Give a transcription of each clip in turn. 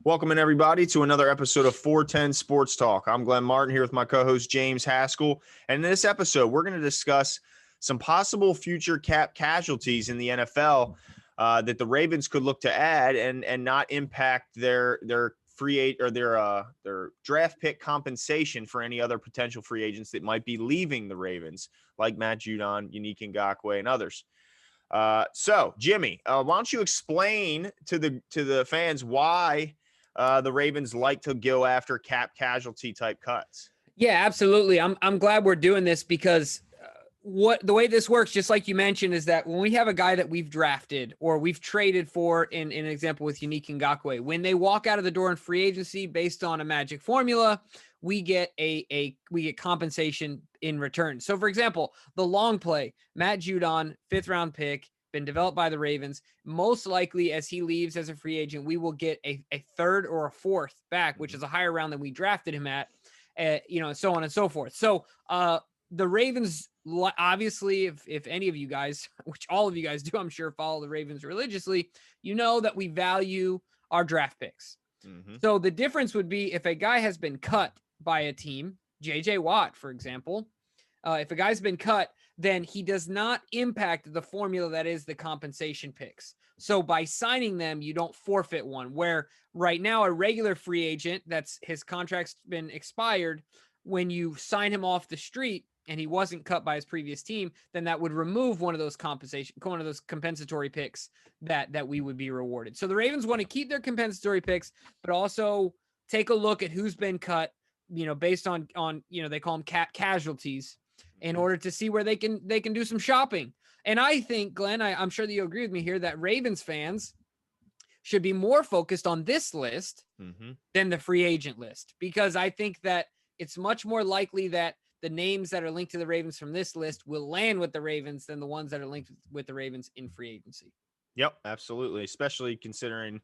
Welcome in, everybody, to another episode of 410 Sports Talk. I'm Glenn Martin here with my co-host James Haskell. And in this episode, we're going to discuss some possible future cap casualties in the NFL that the Ravens could look to add and not impact their draft pick compensation for any other potential free agents that might be leaving the Ravens, like Matt Judon, Yannick Ngakoue, and others. So, Jimmy, why don't you explain to the fans why the Ravens like to go after cap casualty type cuts? Yeah, absolutely. I'm glad we're doing this because the way this works, just like you mentioned, is that when we have a guy that we've drafted or we've traded for, in an example with Yannick Ngakoue, when they walk out of the door in free agency based on a magic formula, we get we get compensation in return. So, for example, the long play, Matt Judon, 5th round pick, been developed by the Ravens. Most likely, as he leaves as a free agent, we will get a 3rd or a 4th back, which is a higher round than we drafted him at, so on and so forth. So, the Ravens, obviously, if any of you guys, which all of you guys do, I'm sure, follow the Ravens religiously, you know that we value our draft picks. Mm-hmm. So the difference would be if a guy has been cut by a team, J.J. Watt, for example, if a guy's been cut, then he does not impact the formula that is the compensation picks. So by signing them, you don't forfeit one, where right now a regular free agent, that's his contract's been expired, when you sign him off the street and he wasn't cut by his previous team, then that would remove one of those compensatory picks that we would be rewarded. So the Ravens want to keep their compensatory picks, but also take a look at who's been cut, based on they call them cap casualties, in order to see where they can do some shopping. And I think, Glenn, I'm sure that you agree with me here, that Ravens fans should be more focused on this list than the free agent list, because I think that it's much more likely that the names that are linked to the Ravens from this list will land with the Ravens than the ones that are linked with the Ravens in free agency. Yep, absolutely. Especially considering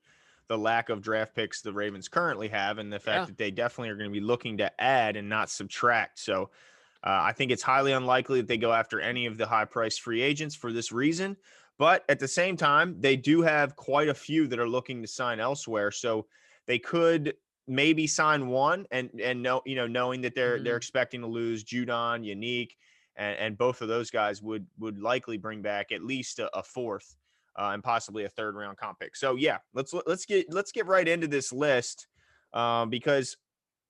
the lack of draft picks the Ravens currently have and the fact that they definitely are going to be looking to add and not subtract. So I think it's highly unlikely that they go after any of the high-priced free agents for this reason. But at the same time, they do have quite a few that are looking to sign elsewhere. So they could maybe sign one and knowing that they're expecting to lose Judon, Yannick, and both of those guys would likely bring back at least a 4th and possibly a 3rd round comp pick. So yeah, let's get right into this list because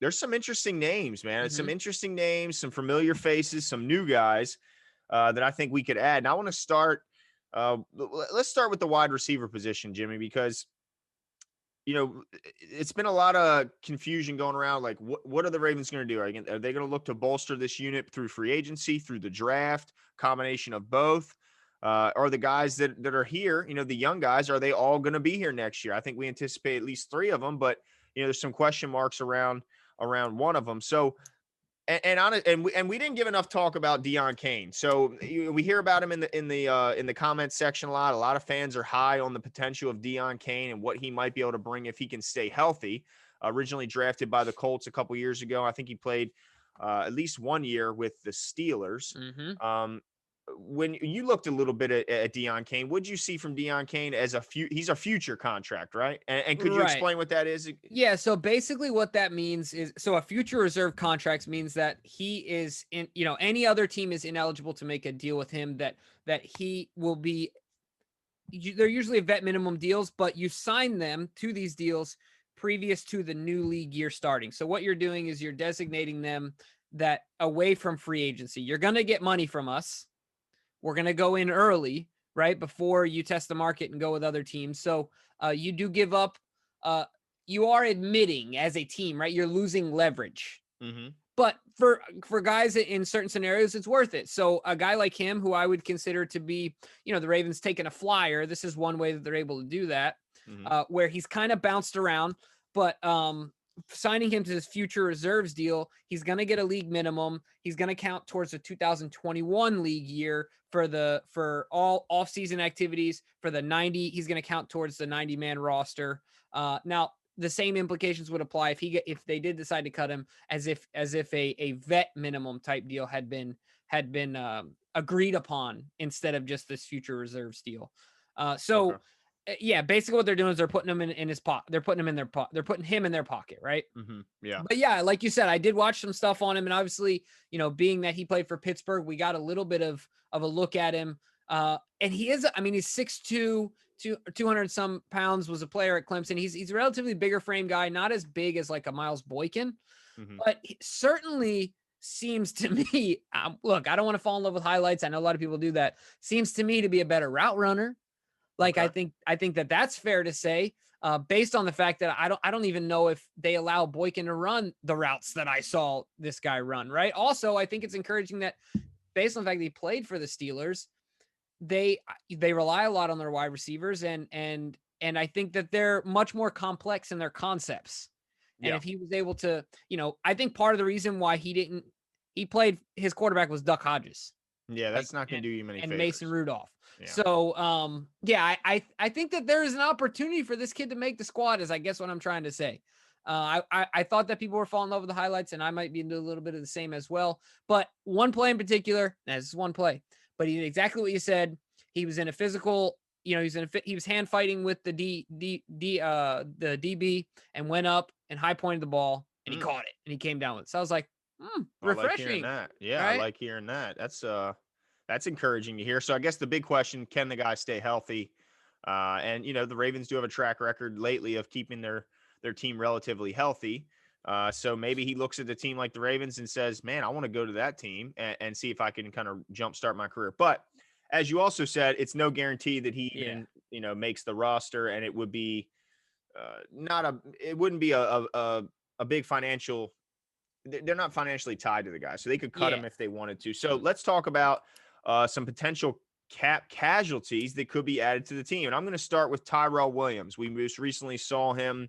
there's some interesting names, man. Some interesting names, some familiar faces, some new guys that I think we could add. And I want to start. Let's start with the wide receiver position, Jimmy, because it's been a lot of confusion going around. Like, what are the Ravens going to do? Are they going to look to bolster this unit through free agency, through the draft, combination of both? Are the guys that are here, the young guys, are they all going to be here next year? I think we anticipate at least 3 of them, but there's some question marks around one of them. So, and we didn't give enough talk about Dion Kane. So we hear about him in the comments section a lot. A lot of fans are high on the potential of Dion Kane and what he might be able to bring if he can stay healthy. Originally drafted by the Colts a couple years ago, I think he played at least 1 year with the Steelers. When you looked a little bit at Dion Kane, what did you see from Dion Kane as he's a future contract, right? And could you explain what that is? Yeah. So basically what that means is, so a future reserve contract means that he is in, any other team is ineligible to make a deal with him, that he will be, they're usually vet minimum deals, but you sign them to these deals previous to the new league year starting. So what you're doing is you're designating them that away from free agency. You're going to get money from us. We're going to go in early, right, before you test the market and go with other teams. So you do give up. You are admitting as a team, right, you're losing leverage. But for guys in certain scenarios, it's worth it. So a guy like him, who I would consider to be, the Ravens taking a flyer, this is one way that they're able to do that, where he's kind of bounced around. But signing him to this future reserves deal, he's going to get a league minimum. He's going to count towards the 2021 league year for all offseason activities. For the 90, he's going to count towards the 90-man roster. Now, the same implications would apply if they did decide to cut him, as if a vet minimum type deal had been agreed upon instead of just this future reserves deal. Okay. Yeah, basically what they're doing is they're putting him in his pocket. They're putting him in their pocket. They're putting him in their pocket, right? Yeah. But yeah, like you said, I did watch some stuff on him, and obviously, being that he played for Pittsburgh, we got a little bit of a look at him. And he is, I mean, he's 6'2", 200 some pounds, was a player at Clemson. He's a relatively bigger frame guy, not as big as like a Miles Boykin, but he certainly seems to me, look, I don't want to fall in love with highlights. I know a lot of people do that. Seems to me to be a better route runner. Like, okay. I think that that's fair to say, based on the fact that I don't even know if they allow Boykin to run the routes that I saw this guy run. Right. Also, I think it's encouraging that based on the fact that he played for the Steelers, they rely a lot on their wide receivers, and I think that they're much more complex in their concepts. And if he was able to, I think part of the reason why he played, his quarterback was Duck Hodges. Yeah, that's not going to do you many favors. And Mason Rudolph. Yeah. So, I think that there is an opportunity for this kid to make the squad, is I guess what I'm trying to say. I thought that people were falling in love with the highlights, and I might be into a little bit of the same as well. But one play in particular, this is one play, but he did exactly what you said. He was in a physical, he was hand fighting with the DB and went up and high pointed the ball, and he caught it, and he came down with it. So I was like, refreshing. I like hearing that. Yeah, right? I like hearing that. That's encouraging to hear. So I guess the big question, can the guy stay healthy? And the Ravens do have a track record lately of keeping their team relatively healthy. So maybe he looks at the team like the Ravens and says, man, I want to go to that team and see if I can kind of jumpstart my career. But as you also said, it's no guarantee that he even, makes the roster, and it would be it wouldn't be a big financial. They're not financially tied to the guy, so they could cut him if they wanted to. So let's talk about some potential cap casualties that could be added to the team. And I'm going to start with Tyrell Williams. We most recently saw him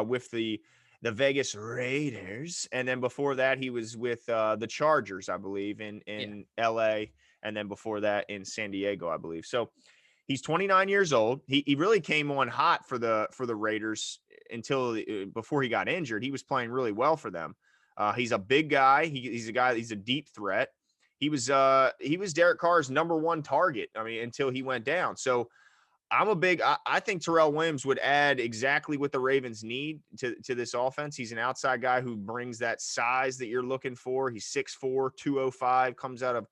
with the Vegas Raiders. And then before that, he was with the Chargers, I believe, in LA. And then before that in San Diego, I believe. So he's 29 years old. He really came on hot for the Raiders before he got injured. He was playing really well for them. He's a big guy. He's a deep threat. He was Derek Carr's number one target. I mean, until he went down. So I think Tyrell Williams would add exactly what the Ravens need to this offense. He's an outside guy who brings that size that you're looking for. He's 6'4", 205, comes out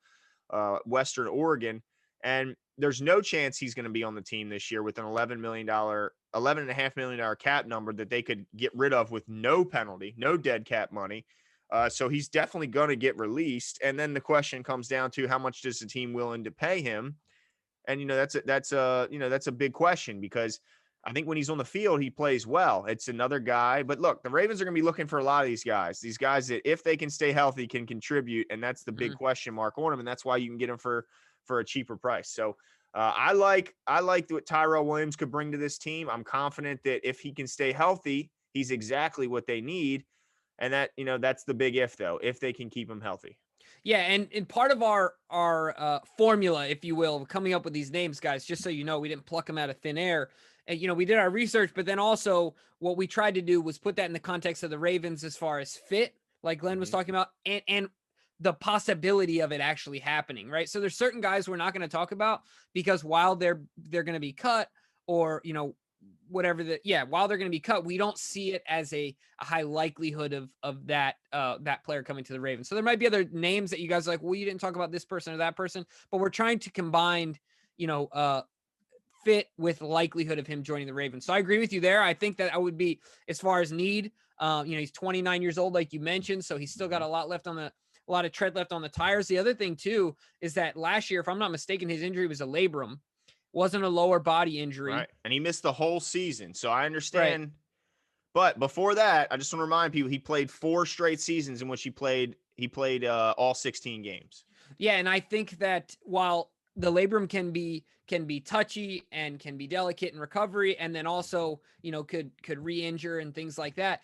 of Western Oregon. And there's no chance he's going to be on the team this year with an $11.5 million cap number that they could get rid of with no penalty, no dead cap money. So he's definitely going to get released. And then the question comes down to how much does the team willing to pay him? And, that's a big question, because I think when he's on the field, he plays well. It's another guy. But look, the Ravens are going to be looking for a lot of these guys that, if they can stay healthy, can contribute. And that's the big question mark on him. And that's why you can get him for a cheaper price. So I like what Tyrell Williams could bring to this team. I'm confident that if he can stay healthy, he's exactly what they need. And that, that's the big if, though, if they can keep him healthy. Yeah, and part of our formula, if you will, coming up with these names, guys, just so you know, we didn't pluck them out of thin air. And, we did our research, but then also what we tried to do was put that in the context of the Ravens as far as fit, like Glenn was talking about, and the possibility of it actually happening, right? So there's certain guys we're not going to talk about because while they're going to be cut, or, while they're going to be cut, we don't see it as a high likelihood of that player coming to the Ravens. So there might be other names that you guys are like, well, you didn't talk about this person or that person, but we're trying to combine, fit with likelihood of him joining the Ravens. So I agree with you there. I think that I would be, as far as need, he's 29 years old, like you mentioned, so he's still got a lot of tread left on the tires. The other thing too is that last year, if I'm not mistaken, his injury was a labrum. Wasn't a lower body injury. Right. And he missed the whole season. So I understand. Right. But before that, I just want to remind people, he played 4 straight seasons in which he played all 16 games. Yeah. And I think that while the labrum can be touchy and can be delicate in recovery, and then also, could re-injure and things like that.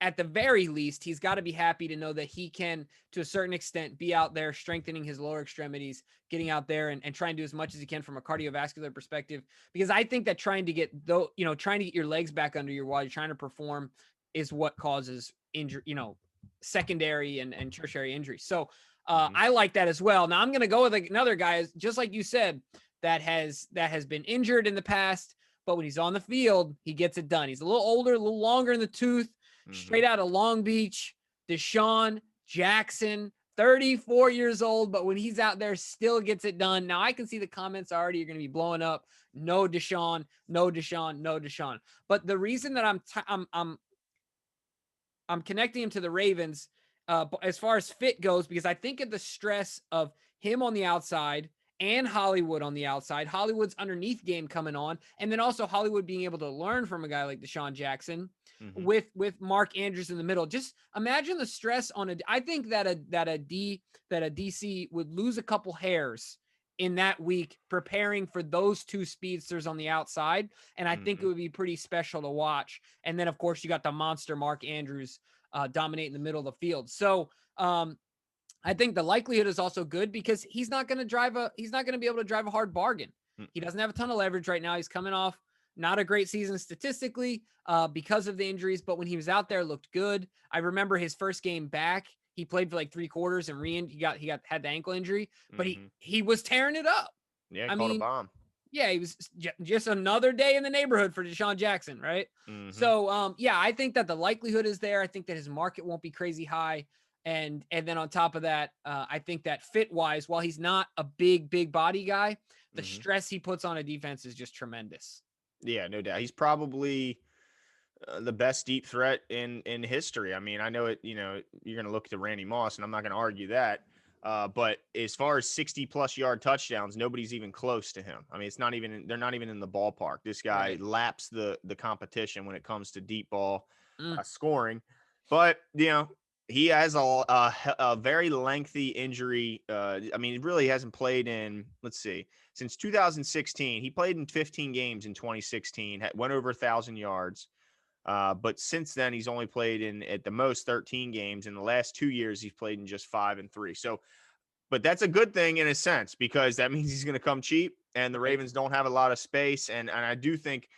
At the very least, he's got to be happy to know that he can, to a certain extent, be out there strengthening his lower extremities, getting out there and trying to do as much as he can from a cardiovascular perspective. Because I think that trying to get your legs back under you while you're trying to perform is what causes injury, secondary and tertiary injuries. So I like that as well. Now I'm going to go with another guy, just like you said, that has been injured in the past, but when he's on the field, he gets it done. He's a little older, a little longer in the tooth, straight out of Long Beach. Desean Jackson, 34 years old, but when he's out there, still gets it done. Now, I can see the comments already are going to be blowing up. No Desean, no Desean, no Desean. But the reason that I'm connecting him to the Ravens as far as fit goes, because I think of the stress of him on the outside and Hollywood on the outside, Hollywood's underneath game coming on, and then also Hollywood being able to learn from a guy like Desean Jackson with Mark Andrews in the middle. Just imagine the stress on I think that a DC would lose a couple hairs in that week preparing for those two speedsters on the outside, and I think it would be pretty special to watch. And then, of course, you got the monster Mark Andrews dominating the middle of the field. So I think the likelihood is also good because he's not going to be able to drive a hard bargain. He doesn't have a ton of leverage right now. He's coming off not a great season statistically because of the injuries, but when he was out there, looked good. I remember his first game back. He played for like 3 quarters and had the ankle injury, but he was tearing it up. Yeah, caught a bomb. Yeah, he was just another day in the neighborhood for Desean Jackson, right? So, I think that the likelihood is there. I think that his market won't be crazy high. And then on top of that, I think that fit-wise, while he's not a big body guy, the stress he puts on a defense is just tremendous. Yeah, no doubt. He's probably the best deep threat in history. I mean, I know it. You know, you're going to look to Randy Moss, and I'm not going to argue that. But as far as 60+ yard touchdowns, nobody's even close to him. I mean, they're not even in the ballpark. This guy laps the competition when it comes to deep ball scoring. But he has a very lengthy injury. I mean, it really hasn't played in, since 2016. He played in 15 games in 2016, went over 1,000 yards. But since then, he's only played in at the most 13 games. In the last 2 years, he's played in just 5 and 3. So, but that's a good thing in a sense, because that means he's going to come cheap, and the Ravens don't have a lot of space. And I do think,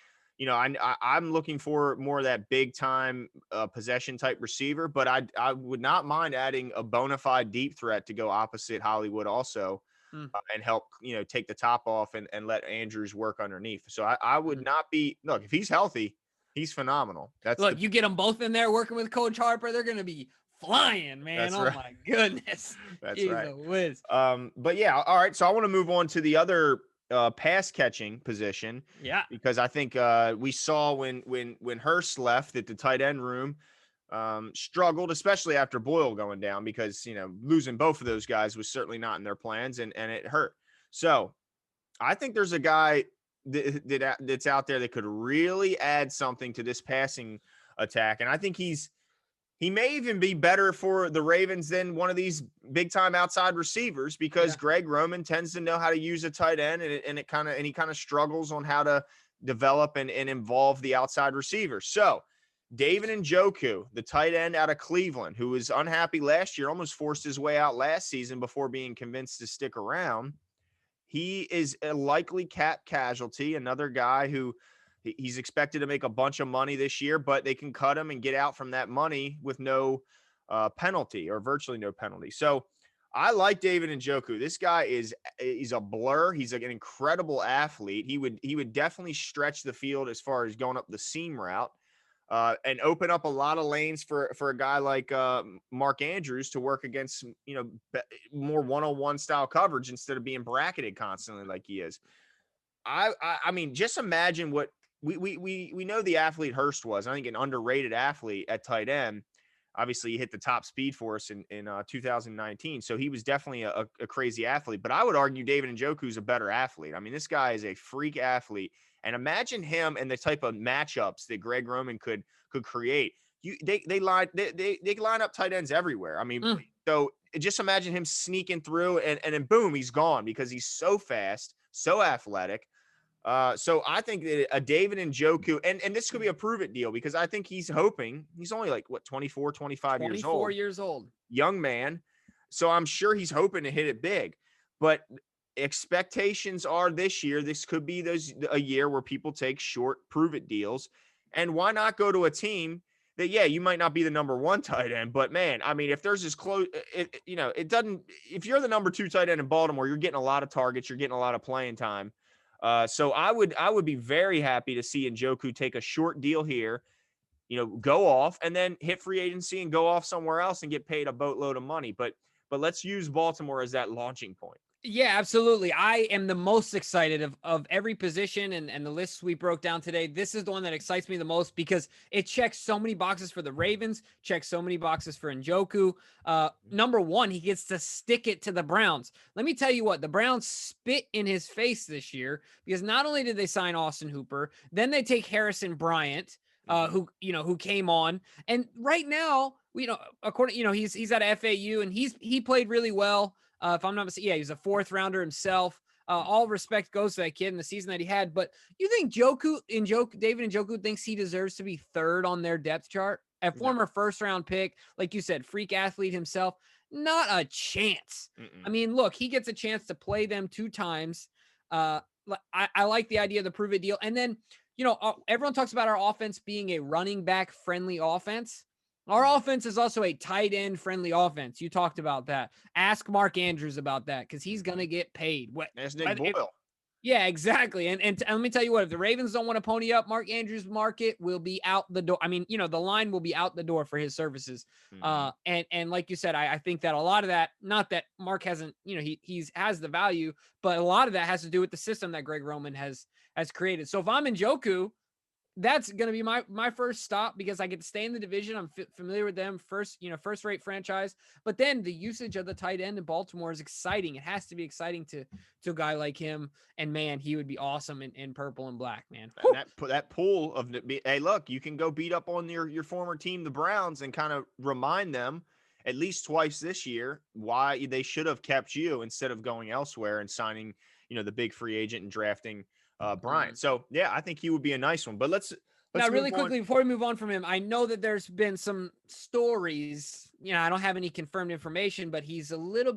I'm looking for more of that big time possession type receiver, but I would not mind adding a bona fide deep threat to go opposite Hollywood also and help, take the top off and let Andrews work underneath. So I would not be, look, if he's healthy, he's phenomenal. You get them both in there working with Coach Harper, they're going to be flying, man. That's right. My goodness. That's He's right. a whiz. But yeah, all right. So I want to move on to the other pass catching position. Yeah. Because I think we saw when Hurst left that the tight end room struggled, especially after Boyle going down, because losing both of those guys was certainly not in their plans, and it hurt. So I think there's a guy that's out there that could really add something to this passing attack, and I think he may even be better for the Ravens than one of these big time outside receivers, because Greg Roman tends to know how to use a tight end, and he kind of struggles on how to develop and involve the outside receiver. So David Njoku, the tight end out of Cleveland, who was unhappy last year, almost forced his way out last season before being convinced to stick around. He is a likely cap casualty, another guy who he's expected to make a bunch of money this year, but they can cut him and get out from that money with no penalty, or virtually no penalty. So I like David Njoku. This guy he's a blur. He's like an incredible athlete. He would definitely stretch the field as far as going up the seam route and open up a lot of lanes for a guy like Mark Andrews to work against, more one-on-one style coverage instead of being bracketed constantly like he is. I mean, just imagine what we know the athlete Hurst was. I think an underrated athlete at tight end. Obviously, he hit the top speed for us in 2019. So he was definitely a crazy athlete. But I would argue David Njoku is a better athlete. I mean, this guy is a freak athlete. And imagine him and the type of matchups that Greg Roman could create. They line up tight ends everywhere. I mean, so just imagine him sneaking through and then boom, he's gone, because he's so fast, so athletic. So I think that a David Njoku, and this could be a prove it deal, because I think he's hoping, he's only like 24, 25 years old. 24 years old. Young man. So I'm sure he's hoping to hit it big. But expectations are this year, this could be a year where people take short prove it deals. And why not go to a team that, you might not be the number 1 tight end, but man, I mean, if there's this close, it doesn't, if you're the number 2 tight end in Baltimore, you're getting a lot of targets, you're getting a lot of playing time. So I would be very happy to see Njoku take a short deal here, go off and then hit free agency and go off somewhere else and get paid a boatload of money. But let's use Baltimore as that launching point. Yeah, absolutely. I am the most excited of every position and the lists we broke down today. This is the one that excites me the most because it checks so many boxes for the Ravens, checks so many boxes for Njoku. Number one, he gets to stick it to the Browns. Let me tell you what, the Browns spit in his face this year because not only did they sign Austin Hooper, then they take Harrison Bryant, who came on. And right now, according, he's at FAU and he played really well. If I'm not mistaken, he's a 4th rounder himself. All respect goes to that kid in the season that he had. But you think David Njoku thinks he deserves to be 3rd on their depth chart? A former 1st round pick, like you said, freak athlete himself, not a chance. I mean, look, he gets a chance to play them 2 times. I like the idea of the prove it deal. And then, everyone talks about our offense being a running back friendly offense. Our offense is also a tight end friendly offense. You talked about that. Ask Mark Andrews about that because he's going to get paid. That's Nick Boyle. Yeah, exactly. And let me tell you what, if the Ravens don't want to pony up, Mark Andrews' market will be out the door. I mean, the line will be out the door for his services. And like you said, I think that a lot of that, not that Mark hasn't, he has the value, but a lot of that has to do with the system that Greg Roman has created. So if I'm Njoku, that's going to be my first stop because I get to stay in the division. I'm familiar with them, first rate franchise. But then the usage of the tight end in Baltimore is exciting. It has to be exciting to a guy like him. And man, he would be awesome in purple and black, man. And that pool of, hey, look, you can go beat up on your former team, the Browns, and kind of remind them at least twice this year why they should have kept you instead of going elsewhere and signing, the big free agent and drafting Bryant. So yeah, I think he would be a nice one. But let's now really quickly before we move on from him, I know that there's been some stories. I don't have any confirmed information, but he's a little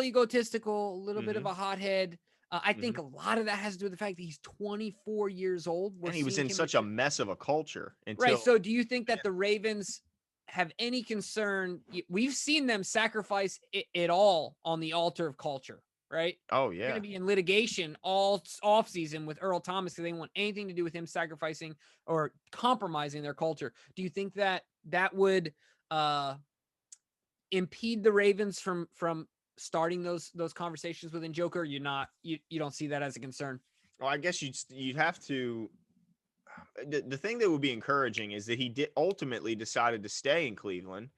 egotistical, a little bit of a hothead. I think a lot of that has to do with the fact that he's 24 years old. And he was in such a mess of a culture. Right. So do you think that the Ravens have any concern? We've seen them sacrifice it all on the altar of culture. Right? Oh, yeah. They're going to be in litigation all offseason with Earl Thomas because they want anything to do with him sacrificing or compromising their culture. Do you think that would impede the Ravens from starting those conversations with Njoku? Or you don't see that as a concern? Well, I guess you'd have to. The thing that would be encouraging is that he ultimately decided to stay in Cleveland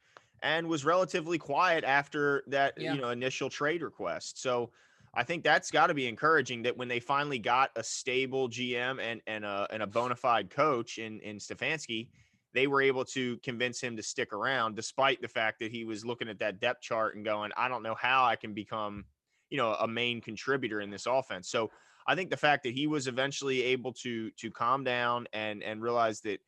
and was relatively quiet after that, initial trade request. So I think that's got to be encouraging that when they finally got a stable GM and a bona fide coach in Stefanski, they were able to convince him to stick around, despite the fact that he was looking at that depth chart and going, I don't know how I can become, a main contributor in this offense. So I think the fact that he was eventually able to calm down and realize that,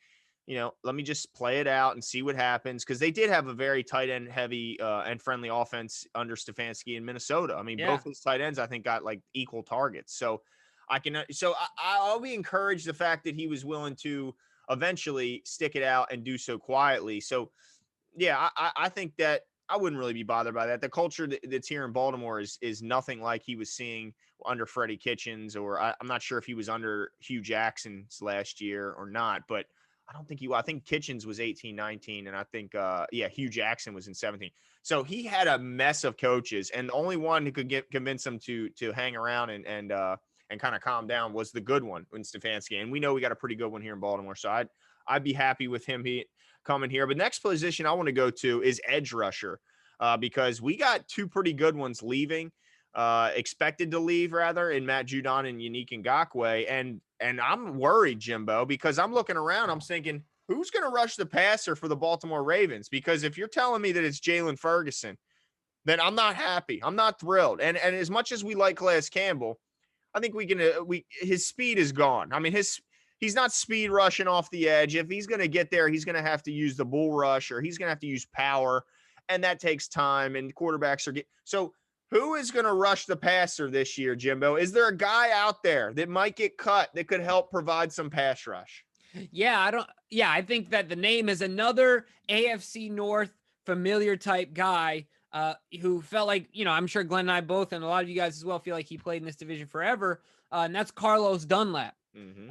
let me just play it out and see what happens. Because they did have a very tight end heavy and friendly offense under Stefanski in Minnesota. I mean, both his tight ends, I think, got like equal targets. So I'll be encouraged the fact that he was willing to eventually stick it out and do so quietly. So, yeah, I think that I wouldn't really be bothered by that. The culture that's here in Baltimore is nothing like he was seeing under Freddie Kitchens, or I'm not sure if he was under Hugh Jackson's last year or not, but I think Kitchens was 18, 19. And I think, Hugh Jackson was in 17. So he had a mess of coaches, and the only one who could convince him to hang around and kind of calm down was the good one in Stefanski. And we know we got a pretty good one here in Baltimore. So I'd be happy with him coming here. But next position I want to go to is edge rusher, because we got 2 pretty good ones leaving, expected to leave rather, in Matt Judon and Unique Ngakoue. And I'm worried, Jimbo, because I'm looking around, I'm thinking, who's going to rush the passer for the Baltimore Ravens? Because if you're telling me that it's Jalen Ferguson, then I'm not happy. I'm not thrilled. And as much as we like Calais Campbell, I think his speed is gone. I mean, he's not speed rushing off the edge. If he's going to get there, he's going to have to use the bull rush, or he's going to have to use power, and that takes time, and quarterbacks so who is going to rush the passer this year, Jimbo? Is there a guy out there that might get cut that could help provide some pass rush? I think that the name is another AFC North familiar type guy who felt like, I'm sure Glenn and I both, and a lot of you guys as well, feel like he played in this division forever. and that's Carlos Dunlap.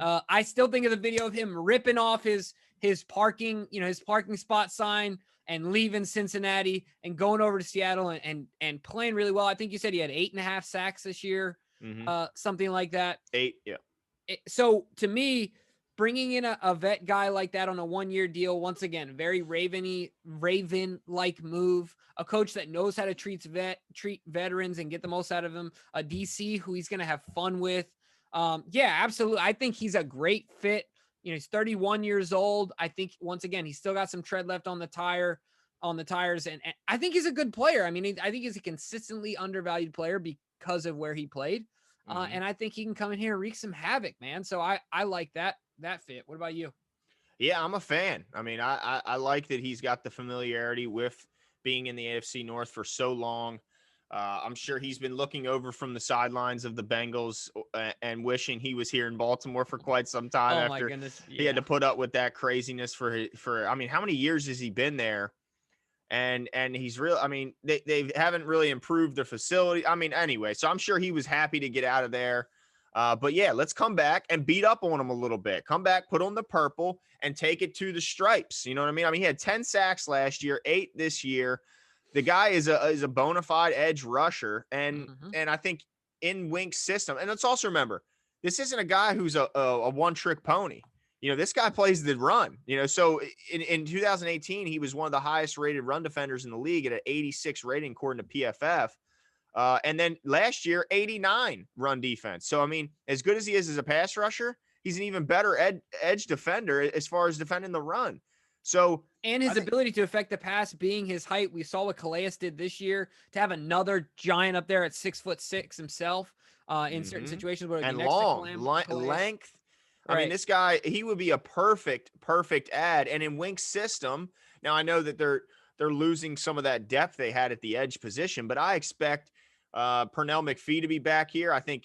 I still think of the video of him ripping off his parking, his parking spot sign and leaving Cincinnati and going over to Seattle and playing really well. I think you said he had 8.5 sacks this year, something like that. 8, yeah. So to me, bringing in a vet guy like that on a 1-year deal, once again, very Raven-like move. A coach that knows how to treat veterans and get the most out of them. A DC who he's going to have fun with. Yeah, absolutely. I think he's a great fit. He's 31 years old. I think once again, he's still got some tread left on the tires, and I think he's a good player. I mean, I think he's a consistently undervalued player because of where he played. And I think he can come in here and wreak some havoc, man. So I like that fit. What about you? Yeah, I'm a fan. I mean, I like that he's got the familiarity with being in the AFC North for so long. I'm sure he's been looking over from the sidelines of the Bengals and wishing he was here in Baltimore for quite some time after he had to put up with that craziness for, I mean, how many years has he been there? And he's real. I mean, they haven't really improved their facility. I mean, anyway, so I'm sure he was happy to get out of there. But yeah, let's come back and beat up on him a little bit. Come back, put on the purple, and take it to the stripes. You know what I mean? I mean, he had 10 sacks last year, 8 this year. The guy is a bona fide edge rusher, and I think in Wink's system. And let's also remember, this isn't a guy who's a one-trick pony. This guy plays the run. So in 2018, he was one of the highest rated run defenders in the league at an 86 rating according to PFF. And then last year, 89 run defense. So, I mean, as good as he is as a pass rusher, he's an even better edge defender as far as defending the run. So, and his ability to affect the pass being his height. We saw what Calais did this year, to have another giant up there at 6'6" himself in certain situations where and length. I mean, this guy, he would be a perfect ad. And in Wink's system, now I know that they're losing some of that depth they had at the edge position, but I expect Pernell McPhee to be back here. I think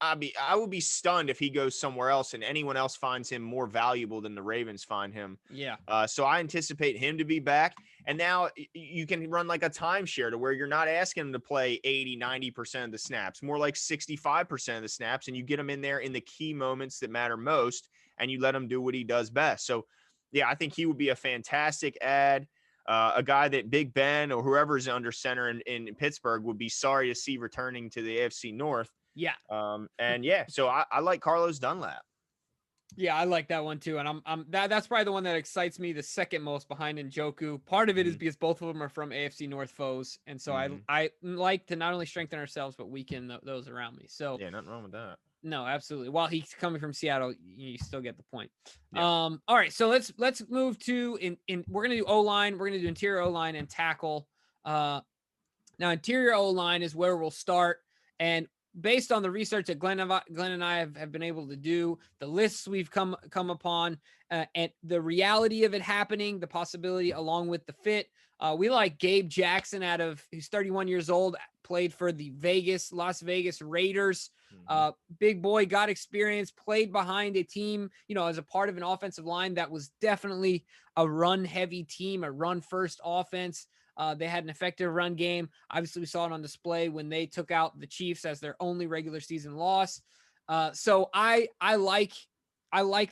I would be stunned if he goes somewhere else and anyone else finds him more valuable than the Ravens find him. Yeah. So I anticipate him to be back. And now you can run like a timeshare to where you're not asking him to play 80, 90% of the snaps, more like 65% of the snaps. And you get him in there in the key moments that matter most, and you let him do what he does best. So yeah, I think he would be a fantastic ad. A guy that Big Ben or whoever's under center in Pittsburgh would be sorry to see returning to the AFC North. Yeah. And yeah, so I like Carlos Dunlap. Yeah, I like that one too. And that's probably the one that excites me the second most behind Njoku. Part of it is because both of them are from AFC North foes. And so I like to not only strengthen ourselves, but weaken those around me. So yeah, nothing wrong with that. No, absolutely. While he's coming from Seattle, you still get the point. Yeah. All right. So let's move to we're going to do O-line. We're going to do interior O-line and tackle. Now interior O-line is where we'll start. And based on the research that Glenn and I have been able to do, the lists we've come upon, and the reality of it happening, the possibility along with the fit, we like Gabe Jackson who's 31 years old, played for the Las Vegas Raiders. Big boy, got experience, played behind a team, as a part of an offensive line that was definitely a run-heavy team, a run-first offense. They had an effective run game. Obviously, we saw it on display when they took out the Chiefs as their only regular season loss. So I like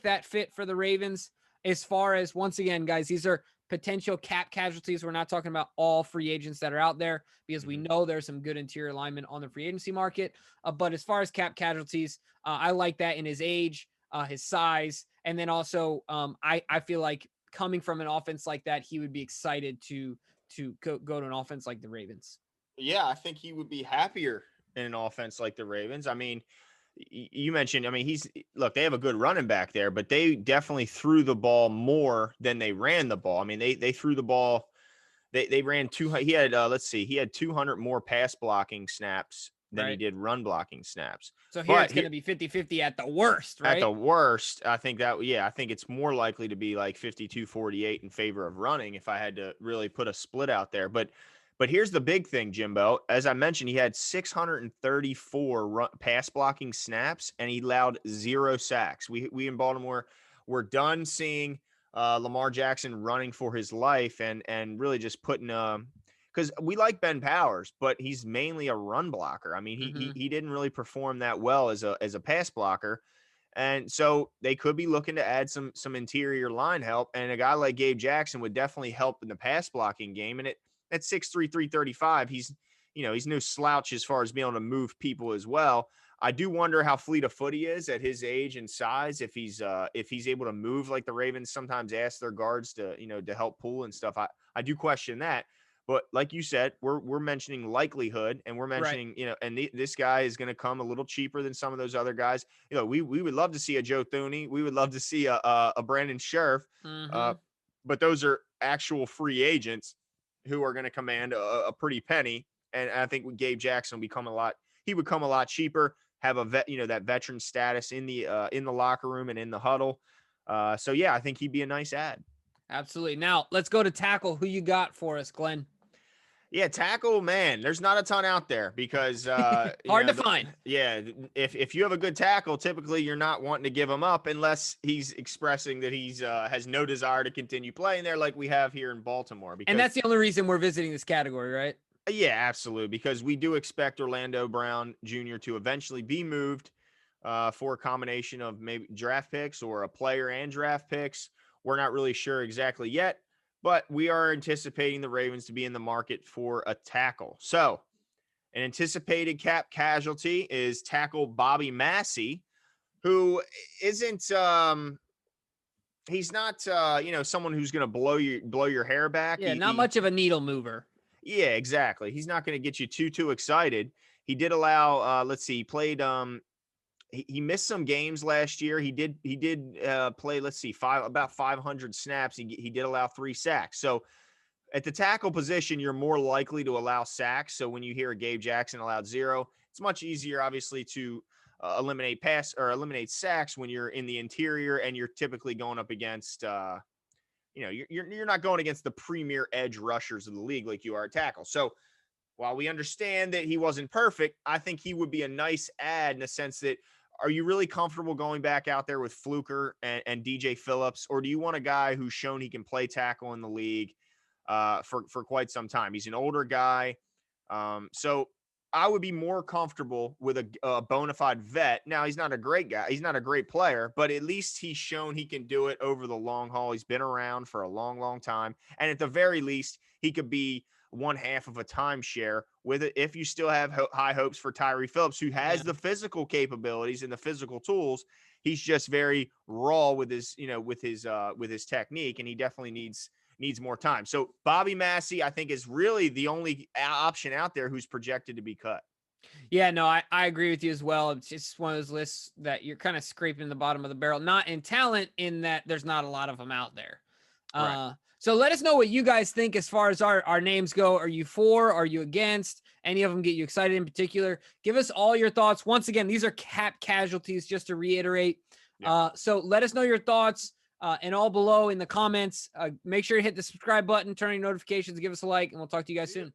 that fit for the Ravens. As far as, once again, guys, these are potential cap casualties. We're not talking about all free agents that are out there, because we know there's some good interior linemen on the free agency market. But as far as cap casualties, I like that in his age, his size, and then also I feel like coming from an offense like that, he would be excited to go to an offense like the Ravens. Yeah, I think he would be happier in an offense like the Ravens. I mean, you mentioned, they have a good running back there, but they definitely threw the ball more than they ran the ball. I mean, they threw the ball. They ran 200. He had, he had 200 more pass blocking snaps than he did run blocking snaps. So here it's going to be 50-50 at the worst, right? At the worst, I think it's more likely to be like 52-48 in favor of running if I had to really put a split out there. But here's the big thing, Jimbo. As I mentioned, he had 634 pass blocking snaps, and he allowed 0 sacks. We in Baltimore, we're done seeing Lamar Jackson running for his life and really just putting because we like Ben Powers, but he's mainly a run blocker. I mean, he didn't really perform that well as a pass blocker. And so they could be looking to add some interior line help. And a guy like Gabe Jackson would definitely help in the pass blocking game. And at 6'3", 335, he's no slouch as far as being able to move people as well. I do wonder how fleet of foot he is at his age and size, if he's able to move like the Ravens sometimes ask their guards to help pull and stuff. I do question that. But like you said, we're mentioning likelihood, and we're mentioning, this guy is going to come a little cheaper than some of those other guys. We would love to see a Joe Thuney. We would love to see a Brandon Scherf. But those are actual free agents who are going to command a pretty penny. And I think with Gabe Jackson would come a lot cheaper, have a that veteran status in the locker room and in the huddle. So yeah, I think he'd be a nice add. Absolutely. Now let's go to tackle. Who you got for us, Glenn? Yeah, tackle, man, there's not a ton out there because hard to find. Yeah, if you have a good tackle, typically you're not wanting to give him up unless he's expressing that he's has no desire to continue playing there, like we have here in Baltimore. And that's the only reason we're visiting this category, right? Yeah, absolutely, because we do expect Orlando Brown Jr. to eventually be moved for a combination of maybe draft picks or a player and draft picks. We're not really sure exactly yet, but we are anticipating the Ravens to be in the market for a tackle. So an anticipated cap casualty is tackle Bobby Massey, who isn't he's not someone who's going to blow your hair back. Yeah, not much of a needle mover. Yeah, exactly. He's not going to get you too excited. He did allow he played he missed some games last year. He did play, about 500 snaps. He did allow 3 sacks. So at the tackle position, you're more likely to allow sacks. So when you hear Gabe Jackson allowed 0, it's much easier, obviously, to eliminate sacks when you're in the interior and you're typically going up against, you're not going against the premier edge rushers of the league like you are at tackle. So while we understand that he wasn't perfect, I think he would be a nice add in the sense that, are you really comfortable going back out there with Fluker and DJ Phillips, or do you want a guy who's shown he can play tackle in the league for quite some time? He's an older guy. So I would be more comfortable with a bona fide vet. Now, he's not a great guy. He's not a great player, but at least he's shown he can do it over the long haul. He's been around for a long, long time. And at the very least, he could be one half of a timeshare with it. If you still have high hopes for Tyree Phillips, who has the physical capabilities and the physical tools, he's just very raw with his technique, and he definitely needs more time. So Bobby Massey, I think, is really the only option out there who's projected to be cut. Yeah, no, I agree with you as well. It's just one of those lists that you're kind of scraping the bottom of the barrel, not in talent, in that there's not a lot of them out there. Right. So let us know what you guys think as far as our names go. Are you for? Are you against? Any of them get you excited in particular? Give us all your thoughts. Once again, these are cap casualties, just to reiterate. Yeah. So let us know your thoughts and all below in the comments. Make sure you hit the subscribe button, turn on notifications, give us a like, and we'll talk to you guys soon.